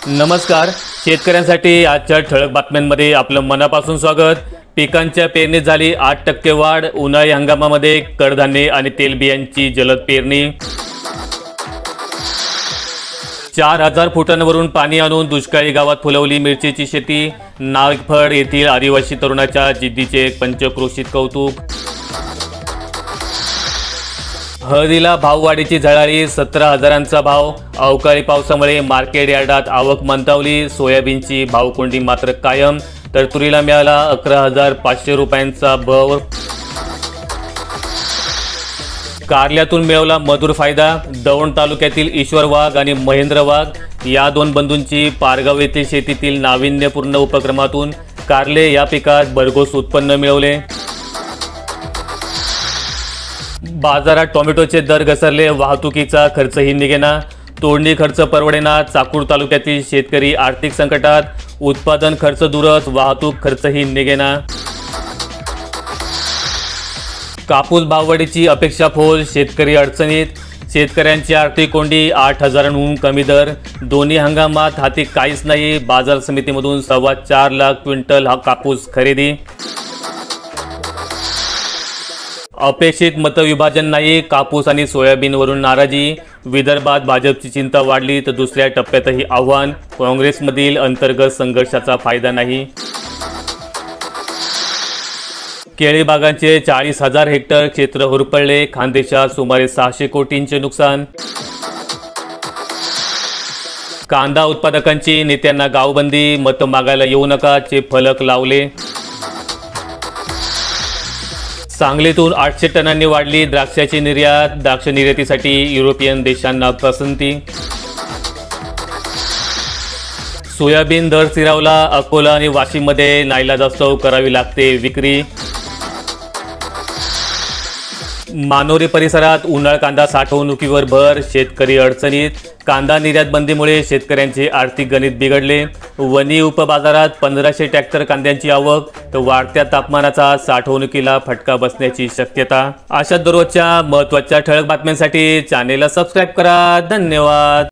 नमस्कार, शेतकऱ्यांसाठी आजच्या ठळक बातम्यांमध्ये आपलं मनापासून स्वागत। पिकांच्या पेरणीत झाली 8% वाढ। उन्हाळी हंगामामध्ये कडधान्ये आणि तेलबियांची जलद पेरणी। 4000 फुटांवरून पाणी आणून दुष्काळी गावात फुलवली मिरचीची शेती। नागफळ येथील आदिवासी तरुणाच्या जिद्दीचे पंचक्रोशीत कौतुक। हळदीला भाववाढीची झळाळी, 17,000चा भाव। अवकाळी पावसामुळे मार्केट यार्डात आवक मंदावली। सोयाबीनची भावकोंडी मात्र कायम, तर तुरीला मिळाला 11,500 रुपयांचा भाव। कारल्यातून मिळवला मधुर फायदा। दौंड तालुक्यातील ईश्वर वाघ आणि महेंद्र वाघ या दोन बंधूंची पारगाव येथील शेतीतील नाविन्यपूर्ण उपक्रमातून कारले या पिकात भरघोस उत्पन्न मिळवले। बाजारात टोमॅटोचे दर घसरले, वाहतुकीचा खर्चही निघेना। तोडणी खर्च परवडेना, चाकूर तालुक्यातील शेतकरी आर्थिक संकटात। उत्पादन खर्च दूरच, वाहतूक खर्चही निघेना। कापूस भाववाढीची अपेक्षा फोल, शेतकरी अडचणीत। शेतकऱ्यांची आर्थिक कोंडी, 8,000हून कमी दर। दोन्ही हंगामात हाती काहीच नाही, बाजार समितीमधून 4.25 लाख क्विंटल हा कापूस खरेदी। अपेक्षित मतविभाजन नाही, कापूस आणि सोयाबीनवरून नाराजी। विदर्भात भाजपची चिंता वाढली तर दुसऱ्या टप्प्यातही आव्हान। काँग्रेसमधील अंतर्गत संघर्षाचा फायदा नाही। केळी बागांचे 40,000 हेक्टर क्षेत्र होरपळले। खानदेशात सुमारे 600 कोटींचे नुकसान। कांदा उत्पादकांची नेत्यांना गावबंदी, मत मागायला येऊ नका चे फलक लावले। सांगलीतून 800 टनांनी वाढली द्राक्षाची निर्यात। द्राक्ष निर्यातीसाठी युरोपियन देशांना पसंती। सोयाबीन दर स्थिरावला, अकोला आणि वाशिममध्ये नाईलाजास्तव करावी लागते विक्री। मानोरी परिसरात उन्हाळ कांदा साठवणुकीवर भर, शेतकरी अडचणीत। कांदा निर्यात बंदीमुळे शेतकऱ्यांचे आर्थिक गणित बिघडले। वणी उपबाजारात 1500 ट्रॅक्टर कांद्यांची आवक, तर वाढत्या तापमानाचा साठवणुकीला फटका बसण्याची शक्यता। अशा दररोजच्या महत्त्वाच्या ठळक बातम्यांसाठी चॅनेलला सबस्क्राईब करा। धन्यवाद।